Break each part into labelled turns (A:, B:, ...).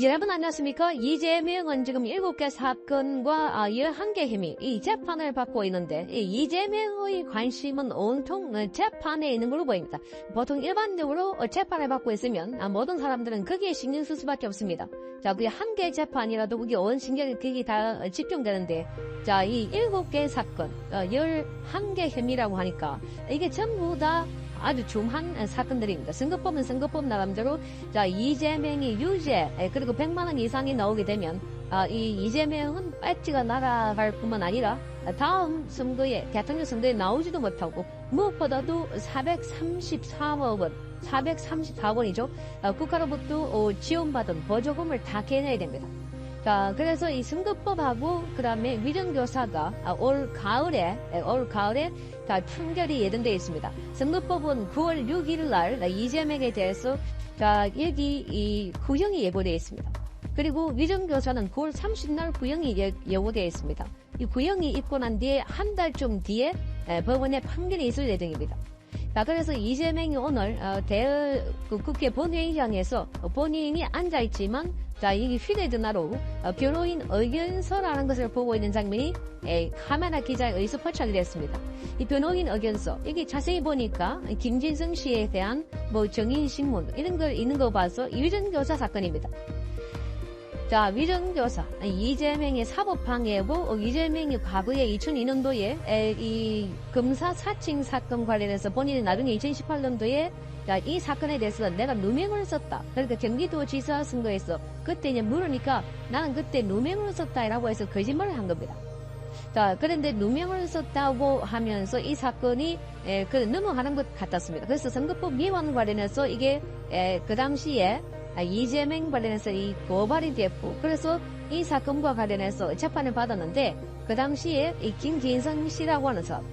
A: 여러분 안녕하십니까? 이재명은 지금 7개 사건과 11개 혐의, 이 재판을 받고 있는데, 이 이재명의 관심은 온통 재판에 있는 걸로 보입니다. 보통 일반적으로 재판을 받고 있으면 모든 사람들은 거기에 신경 쓸 수밖에 없습니다. 자, 그게 한 개 재판이라도 그게 온 신경이 거기 다 집중되는데, 자, 이 7개 사건, 11개 혐의라고 하니까, 이게 전부 다 아주 중한 사건들입니다. 선거법은 선거법 나름대로 자 이재명이 유죄 그리고 100만 원 이상이 나오게 되면 이 이재명은 배지가 날아갈 뿐만 아니라 다음 선거에 대통령 선거에 나오지도 못하고 무엇보다도 434억 원 434원이죠. 국가로부터 지원받은 보조금을 다 깨내야 됩니다. 자, 그래서 이 선거법하고 그다음에 위정교사가 올 가을에 다 판결이 예정되어 있습니다. 선거법은 9월 6일 날 이재명에 대해서 자 여기 이 구형이 예고되어 있습니다. 그리고 위정교사는 9월 30일 구형이 예고되어 있습니다. 이 구형이 있고 난 뒤에 한 달쯤 뒤에 법원에 판결이 있을 예정입니다. 자, 그래서 이재명이 오늘 국회 본회의장에서 본인이 앉아있지만 자, 이 휴대전화로 변호인 의견서라는 것을 보고 있는 장면이 카메라 기자에 의해서 포착이 됐습니다. 이 변호인 의견서, 이게 자세히 보니까 김진성 씨에 대한 정인신문 이런 걸 있는 거 봐서 위정교사 사건입니다. 자, 위정교사, 이재명의 사법방해고 이재명이 과거에 2002년도에 이 검사 사칭 사건 관련해서 본인이 나중에 2018년도에 자, 이 사건에 대해서 내가 누명을 썼다. 그러니까 경기도지사 선거에서 그때 이제 물으니까 나는 그때 누명을 썼다라고 해서 거짓말을 한 겁니다. 자, 그런데 누명을 썼다고 하면서 이 사건이 넘어가는 것 같았습니다. 그래서 선거법 위반 관련해서 이게 그 당시에 이재명 관련해서 이 고발이 됐고, 그래서 이 사건과 관련해서 재판을 받았는데, 그 당시에 이 김진성 씨라고 하는 사람,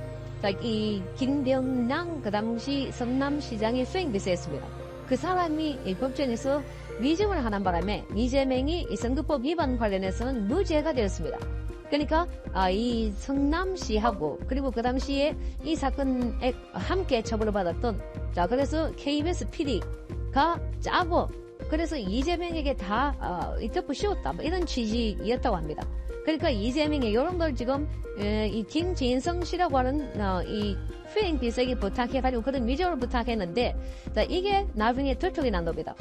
A: 자, 이 김병남 그 당시 성남시장의 수행비서였습니다. 그 사람이 이 법정에서 위증을 하는 바람에 이재명이 이 선거법 위반 관련해서는 무죄가 되었습니다. 그러니까 이 성남시하고 그리고 그 당시에 이 사건에 함께 처벌을 받았던 자 그래서 KBS PD가 짜고 그래서 이재명에게 다 덮어 씌웠다 이런 취지였다고 합니다. 그러니까 이재명이 이런 걸 지금 이 김진성 씨라고 하는 이 수행비서에게 부탁해가지고 그런 위조를 부탁했는데 자 이게 나중에 들통이 난 겁니다.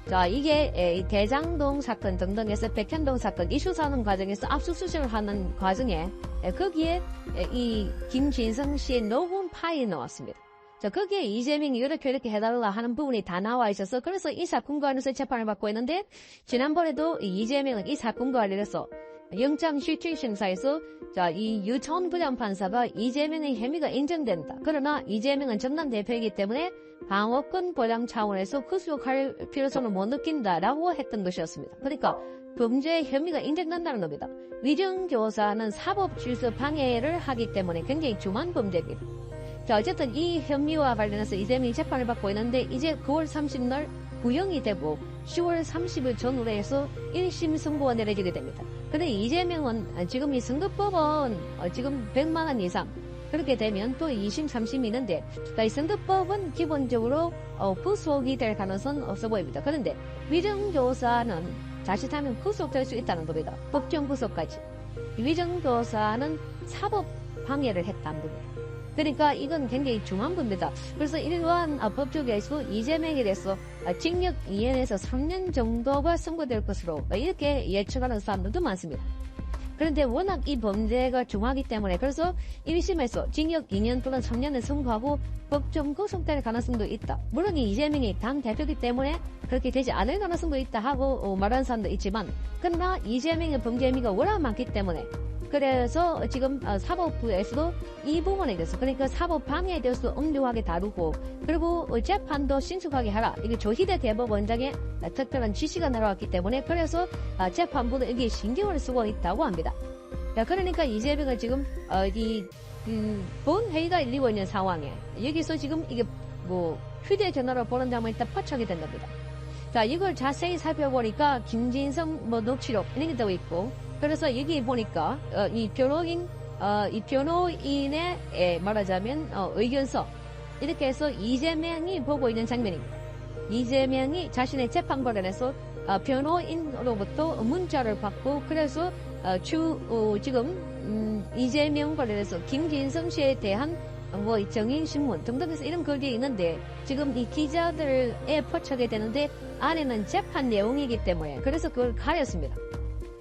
A: 자 이게 대장동 사건 등등에서 백현동 사건 이슈사는 과정에서 압수수색을 하는 과정에 거기에 이 김진성 씨의 녹음 파일이 나왔습니다. 자, 거기에 이재명이 이렇게 해달라 하는 부분이 다 나와 있어서 그래서 이 사건과 관련해서 재판을 받고 있는데 지난번에도 이재명은 이 사건과 관련해서 영장 실질 심사에서 자, 이 유천 부장판사가 이재명의 혐의가 인정된다. 그러나 이재명은 전남 대표이기 때문에 방어권 보장 차원에서 구속할 필요성을 못 느낀다라고 했던 것이었습니다. 그러니까 범죄 혐의가 인정된다는 겁니다. 위정교사는 사법질서 방해를 하기 때문에 굉장히 중한 범죄입니다. 자, 어쨌든 이 혐의와 관련해서 이재명이 재판을 받고 있는데 이제 9월 30일 구형이 되고 10월 30일 전후로 해서 1심 선고가 내려지게 됩니다. 근데 이재명은 지금 이 선거법은 지금 100만 원 이상 그렇게 되면 또 2심, 3심이 있는데 이 선거법은 기본적으로 구속이 될 가능성은 없어 보입니다. 그런데 위정교사는 자칫하면 구속될 수 있다는 겁니다. 법정 구속까지. 위정교사는 사법 방해를 했다는 겁니다. 그러니까 이건 굉장히 중요한 겁니다. 그래서 이러한 법조계에서 이재명에 대해서 징역 2년에서 3년 정도가 선고될 것으로 이렇게 예측하는 사람들도 많습니다. 그런데 워낙 이 범죄가 중하기 때문에 그래서 1심에서 징역 2년 또는 3년을 선고하고 법정 구속될 가능성도 있다. 물론 이재명이 당 대표이기 때문에 그렇게 되지 않을 가능성도 있다 하고 말하는 사람도 있지만 그러나 이재명의 범죄 혐의가 워낙 많기 때문에 그래서 지금 사법부에서도 이 부분에 대해서 그러니까 사법 방해에 대해서 엄중하게 다루고 그리고 재판도 신속하게 하라. 이게 조희대 대법원장의 특별한 지시가 날아왔기 때문에 그래서 재판부도 여기에 신경을 쓰고 있다고 합니다. 그러니까 이재명은 지금 본회의가 열리고 있는 상황에 여기서 지금 이게 휴대전화로 보는 장면이 딱 포착이 된 겁니다. 자 이걸 자세히 살펴보니까 김진성 녹취록 이런 게 더 있고 그래서 여기 보니까 이 변호인의 말하자면 의견서 이렇게 해서 이재명이 보고 있는 장면입니다. 이재명이 자신의 재판 관련해서 변호인으로부터 문자를 받고 그래서 지금 이재명 관련해서 김진성 씨에 대한 정인신문 등등에서 이런 글이 있는데 지금 이 기자들에 포착이 되는데 안에는 재판 내용이기 때문에 그래서 그걸 가렸습니다.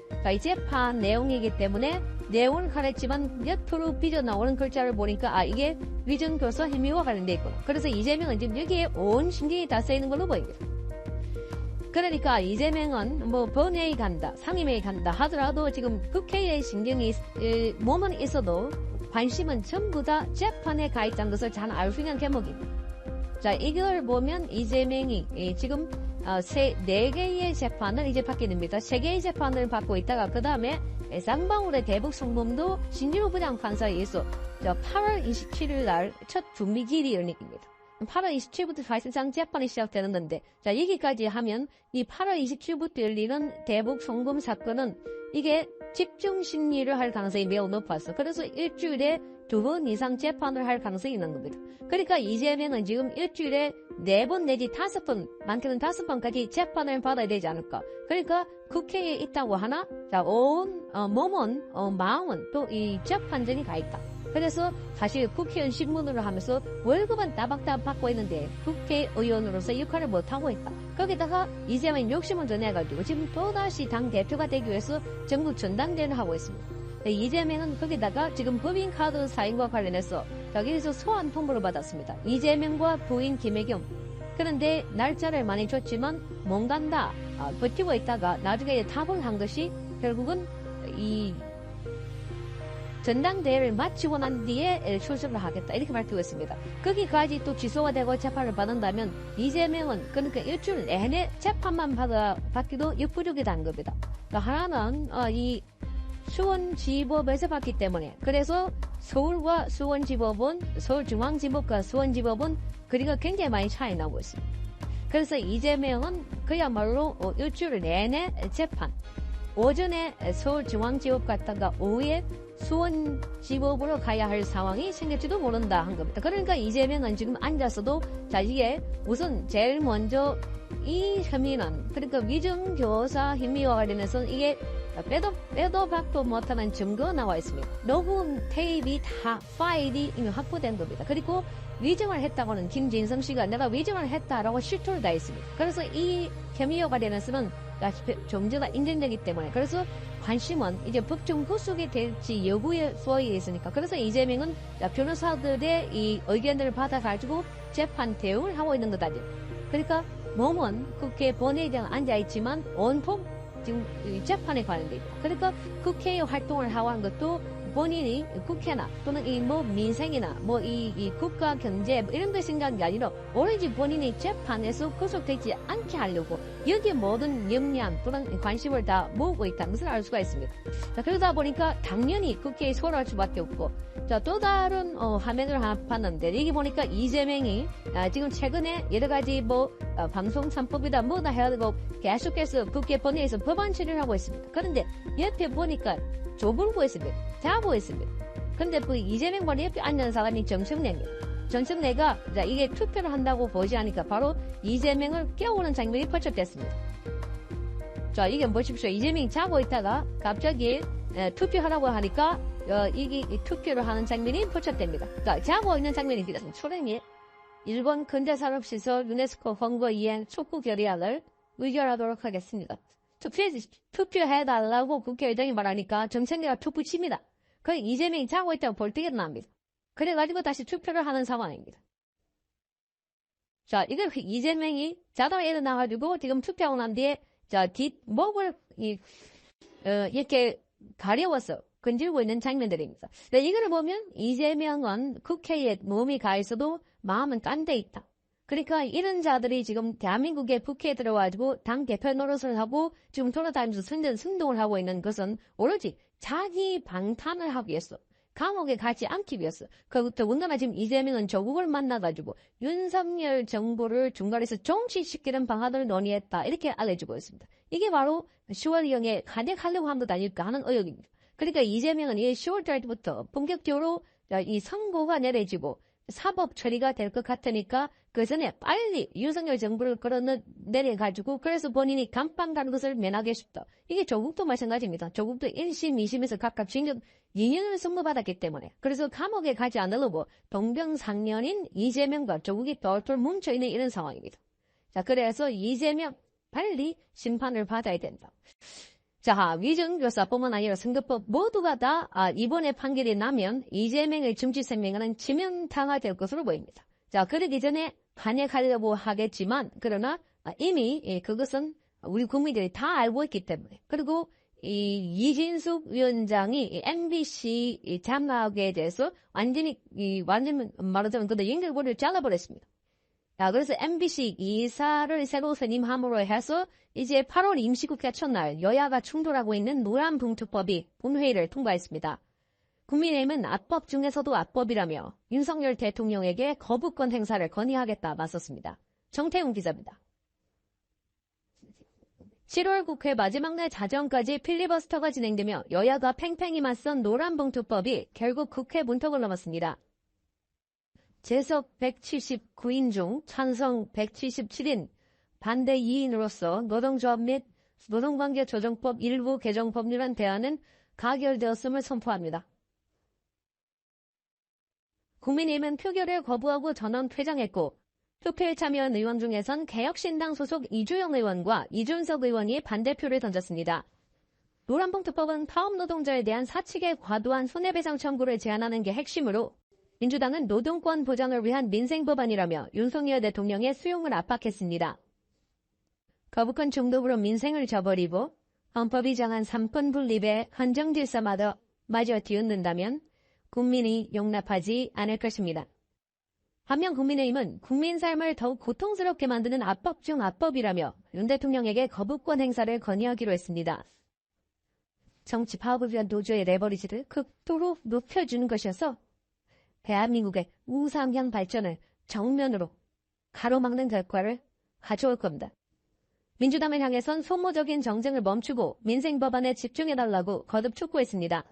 A: 그러니까 이 재판 내용이기 때문에 내용은 가렸지만 옆으로 삐져나오는 글자를 보니까 이게 위증교사 혐의와 관련돼 있구나. 그래서 이재명은 지금 여기에 온 신경이 다 쓰이는 걸로 보입니다. 그러니까 이재명은 본회의 간다, 상임회의 간다 하더라도 지금 국회의 신경이 몸은 있어도 관심은 전부 다 재판에 가 있다는 것을 잘 알 수 있는 대목입니다. 자, 이걸 보면 이재명이 지금 4개의 재판을 이제 받게 됩니다. 3개의 재판을 받고 있다가 그 다음에 쌍방울의 대북 송금도 신진호 부장판사에 의해서 8월 27일 날 첫 분미기일이 열립니다. 8월 27일부터 사실상 재판이 시작되는데 자, 여기까지 하면 이 8월 27일부터 열리는 대북 송금 사건은 이게 집중 심리를 할 가능성이 매우 높았어. 그래서 일주일에 2번 이상 재판을 할 가능성이 있는 겁니다. 그러니까 이재명은 지금 일주일에 4번 내지 5번, 많게는 5번까지 재판을 받아야 되지 않을까. 그러니까 국회에 있다고 하나, 자, 온 몸은, 마음은 또 이 재판정이 가 있다. 그래서 사실 국회의원 신문으로 하면서 월급은 따박따박 받고 있는데 국회의원으로서 역할을 못하고 있다. 거기다가 이재명이 욕심을 더 내가지고 지금 또다시 당대표가 되기 위해서 전국 전당대회를 하고 있습니다. 이재명은 거기다가 지금 법인카드 사인과 관련해서 여기에서 소환 통보를 받았습니다. 이재명과 부인 김혜경. 그런데 날짜를 많이 줬지만 못 간다. 버티고 있다가 나중에 답을 한 것이 결국은 이 전당대회를 마치고 난 뒤에 출석을 하겠다 이렇게 밝히고 있습니다. 거기까지 또 기소가 되고 재판을 받는다면 이재명은 그러니까 일주일 내내 재판만 받기도 역부족이라는 겁니다. 그러니까 하나는 이 수원지법에서 받기 때문에 그래서 서울과 수원지법은 서울중앙지법과 수원지법은 거리가 굉장히 많이 차이 나고 있습니다. 그래서 이재명은 그야말로 일주일 내내 재판 오전에 서울중앙지법 갔다가 오후에 수원지법으로 가야 할 상황이 생길지도 모른다 한 겁니다. 그러니까 이재명은 지금 앉아서도 자 이게 우선 제일 먼저 이 혐의는 그러니까 위증교사 혐의와 관련해서는 이게 빼도 박도 못하는 증거가 나와 있습니다. 녹음 테이프 다 파일이 이미 확보된 겁니다. 그리고 위증을 했다고는 김진성 씨가 내가 위증을 했다라고 실토를 다 했습니다. 그래서 이 혐의와 관련해서는 존재가 인정되기 때문에 그래서 관심은 이제 법정 구속이 될지 여부에 쏘여 있으니까 그래서 이재명은 변호사들의 이 의견들을 받아가지고 재판 대응을 하고 있는 거다. 그러니까 몸은 국회 본회의장에 앉아있지만 온통 지금 재판에 관련돼 있다. 그러니까 국회의 활동을 하고 한 것도 본인이 국회나 또는 이 민생이나 이 국가 경제 이런 거 생각한 게 아니라 오로지 본인이 재판에서 구속되지 않게 하려고 여기에 모든 역량 또는 관심을 다 모으고 있다는 것을 알 수가 있습니다. 자, 그러다 보니까 당연히 국회에 소홀할 수밖에 없고 자, 또 다른 화면을 하나 봤는데 여기 보니까 이재명이 지금 최근에 여러 가지 방송 3법이다 뭐다 해야 되고 계속해서 국회 본회의에서 법안 처리를 하고 있습니다. 그런데 옆에 보니까 조불고 있습니다. 자고 있습니다. 그런데 그 이재명 바로 옆에 앉은 사람이 정청래입니다. 정청래가 이게 투표를 한다고 보지하니까 바로 이재명을 깨우는 장면이 포착됐습니다. 자, 이게 보십시오. 이재명이 자고 있다가 갑자기 투표하라고 하니까 이게 투표를 하는 장면이 포착됩니다. 그러니까 자고 있는 장면입니다. 초랭이 일본 근대산업시설 유네스코 권고 이행 촉구 결의안을 의결하도록 하겠습니다. 투표해달라고 국회의장이 말하니까 정청래가 투표 칩니다. 그 이재명이 자고 있다고 벌떡 일어납니다. 그래가지고 다시 투표를 하는 상황입니다. 자, 이걸 이재명이 자다가 일어나가지고 지금 투표하고 난 뒤에 자, 뒷목을 이렇게 가려워서 건질고 있는 장면들입니다. 이거를 보면 이재명은 국회에 몸이 가 있어도 마음은 딴 데 있다. 그러니까 이런 자들이 지금 대한민국의 국회에 들어와가지고 당 대표 노릇을 하고 지금 돌아다니면서 승동을 하고 있는 것은 오로지 자기 방탄을 하기 위해서 감옥에 가지 않기 위해서 더군다나 지금 이재명은 조국을 만나가지고 윤석열 정부를 중간에서 정치시키는 방안을 논의했다 이렇게 알려주고 있습니다. 이게 바로 10월경에 간행하려고 한 것 아닐까 하는 의혹입니다. 그러니까 이재명은 이 10월 달부터 본격적으로 이 선고가 내려지고 사법 처리가 될 것 같으니까 그 전에 빨리 윤석열 정부를 끌어내려가지고 그래서 본인이 감방 가는 것을 면하게 싶다. 이게 조국도 마찬가지입니다. 조국도 1심, 2심에서 각각 징역 2년을 선고받았기 때문에 그래서 감옥에 가지 않으려고 동병상련인 이재명과 조국이 똘똘 뭉쳐있는 이런 상황입니다. 자, 그래서 이재명 빨리 심판을 받아야 된다. 자, 위정교사뿐만 아니라 선거법 모두가 다 이번에 판결이 나면 이재명의 정치생명은 지면타가 될 것으로 보입니다. 자, 그러기 전에 탄핵하려고 하겠지만 그러나 이미 그것은 우리 국민들이 다 알고 있기 때문에 그리고 이진숙 위원장이 MBC 장악에 대해서 완전 말하자면 그 연결고리를 잘라버렸습니다. 자, 그래서 MBC 이사를 새로 선임함으로 해서 이제 8월 임시국회 첫날 여야가 충돌하고 있는 노란봉투법이 본회의를 통과했습니다. 국민의힘은 악법 중에서도 악법이라며 윤석열 대통령에게 거부권 행사를 건의하겠다 맞섰습니다. 정태웅 기자입니다. 7월 국회 마지막 날 자정까지 필리버스터가 진행되며 여야가 팽팽히 맞선 노란봉투법이 결국 국회 문턱을 넘었습니다. 재석 179인 중 찬성 177인, 반대 2인으로서 노동조합 및 노동관계 조정법 일부 개정 법률안 대안은 가결되었음을 선포합니다. 국민의힘은 표결을 거부하고 전원 퇴장했고 투표에 참여한 의원 중에선 개혁신당 소속 이주영 의원과 이준석 의원이 반대표를 던졌습니다. 노란봉투법은 파업 노동자에 대한 사측의 과도한 손해배상 청구를 제한하는 게 핵심으로 민주당은 노동권 보장을 위한 민생법안이라며 윤석열 대통령의 수용을 압박했습니다. 거부권 중독으로 민생을 저버리고 헌법이 정한 삼권 분립의 헌정질서마저 마저 뒤흔든다면 국민이 용납하지 않을 것입니다. 반면 국민의힘은 국민 삶을 더욱 고통스럽게 만드는 압법 중 압법이라며 윤 대통령에게 거부권 행사를 건의하기로 했습니다. 정치 파업을 위한 노조의 레버리지를 극도로 높여주는 것이어서 대한민국의 우상향 발전을 정면으로 가로막는 결과를 가져올 겁니다. 민주당을 향해선 소모적인 정쟁을 멈추고 민생 법안에 집중해달라고 거듭 촉구했습니다.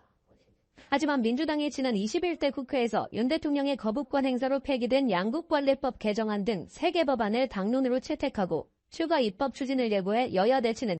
A: 하지만 민주당이 지난 21대 국회에서 윤 대통령의 거부권 행사로 폐기된 양국관리법 개정안 등 3개 법안을 당론으로 채택하고 추가 입법 추진을 예고해 여야 대치는